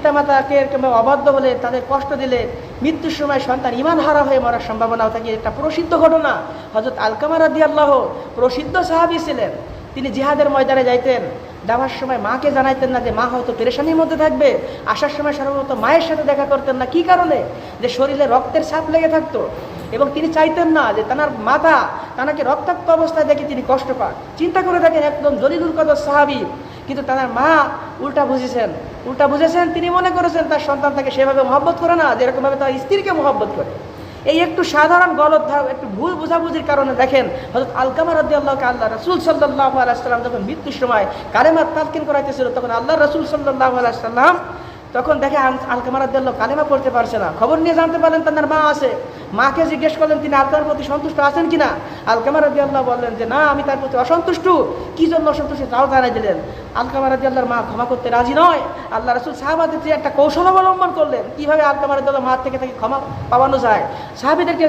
পিতামাতাকে অবাধ্য হলে, তাদের কষ্ট দিলে মৃত্যুর সময় সন্তান ঈমান হারা হয়ে মরার সম্ভাবনাও থাকে। একটা প্রসিদ্ধ ঘটনা, হযরত আলকামা রাদিয়াল্লাহু প্রসিদ্ধ সাহাবী ছিলেন। তিনি জিহাদের ময়দানে যাইতেন, যাওয়ার সময় মাকে জানাইতেন না যে মা হয়তো পেরেশানির মধ্যে থাকবে। আসার সময় সর্বপ্রথম মায়ের সাথে দেখা করতেন না। কি কারণে? যে শরীরে রক্তের ছাপ লেগে থাকতো এবং তিনি চাইতেন না যে তার মাতা তাকে রক্তাক্ত অবস্থায় দেখে তিনি কষ্ট পান। চিন্তা করে দেখেন, একদম জলিলুল কদর সাহাবী, কিন্তু তার মা উল্টা বুঝেছেন। তিনি মনে করেছেন তার সন্তান তাকে সেভাবে মহব্বত করে না, যেরকমভাবে তার স্ত্রীকে মহব্বত করে। এই একটু সাধারণ গলত একটু ভুল বোঝাবুঝির কারণে দেখেন হযরত আলকামা রাদিয়াল্লাহু আল্লাহ রাসূল সাল্লাল্লাহু আলাইহি ওয়াসাল্লাম যখন মৃত্যুর সময় কালেমা তালকিন করাইতেছিল, তখন আল্লাহ রাসূল সাল্লাল্লাহু আলাইহি ওয়াসাল্লাম তখন দেখে আলকামা রাদিয়াল্লাহু কালেমা পড়তে পারছে না। খবর নিয়ে জানতে পারলেন তার মা আছে। মাকে জিজ্ঞেস করলেন তিনি আলকামার প্রতি সন্তুষ্ট আছেন কিনা। আলকামা রাদিয়াল্লাহু বললেন যে না, আমি তার প্রতি অসন্তুষ্ট। কি জন্য অসন্তুষ্ট তাও জানাই দিলেন। আলকামা রাদিয়াল্লাহুর মা ক্ষমা করতে রাজি নয়। আল্লাহ রাসূল সাহাবাদের যে একটা কৌশল অবলম্বন করলেন কিভাবে আলকামা রাদিয়াল্লাহু মা থেকে তাকে ক্ষমা পাওয়ানো যায়। সাহাবীদেরকে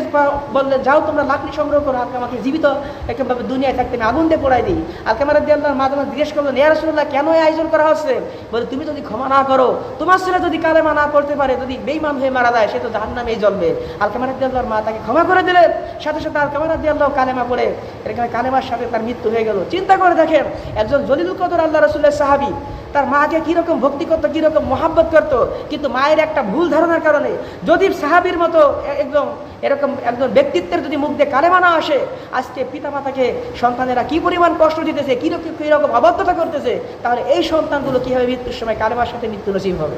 বললেন, যাও তোমরা লাকড়ি সংগ্রহ করো, আলকামাকে জীবিত একেবারে দুনিয়ায় থাকতে আমি আগুন দিয়ে পোড়াই দিই। আলকামা রাদিয়াল্লাহুর মা যখন জিজ্ঞেস করলেন, ইয়া রাসূলুল্লাহ কেন এই আয়োজন করা হচ্ছে? বলে, তুমি যদি ক্ষমা না করো, তোমার ছেলে যদি কালেমা না পড়তে পারে, যদি বেঈমান হয়ে মারা যায়, সে তো জাহান্নামেই জ্বলবে। আলকামা রাদিয়াল্লাহুর মা তাকে ক্ষমা করে দিলেন। সাথে সাথে আলকামা রাদিয়াল্লাহু কালেমা পড়ে এখানে কালেমার সাথে তার মৃত্যু হয়ে গেল। চিন্তা করে দেখেন, একজন জলিলুল কদর আল্লাহ রাসূলের সাহাবী তার মাকে কিরকম ভক্তি করতো, কিরকম মহাব্বত করতো, কিন্তু মায়ের একটা ভুল ধারণার কারণে যদি সাহাবীর মতো এরকম একজন ব্যক্তিত্বের যদি মুখ দিয়ে কালেমা না আসে, আজকে পিতামাতাকে সন্তানেরা কি পরিমাণ কষ্ট দিতেছে, কিরকম অবাধ্যতা করতেছে, তাহলে এই সন্তানগুলো কিভাবে মৃত্যুর সময় কালেমার সাথে মৃত্যু নসিব হবে।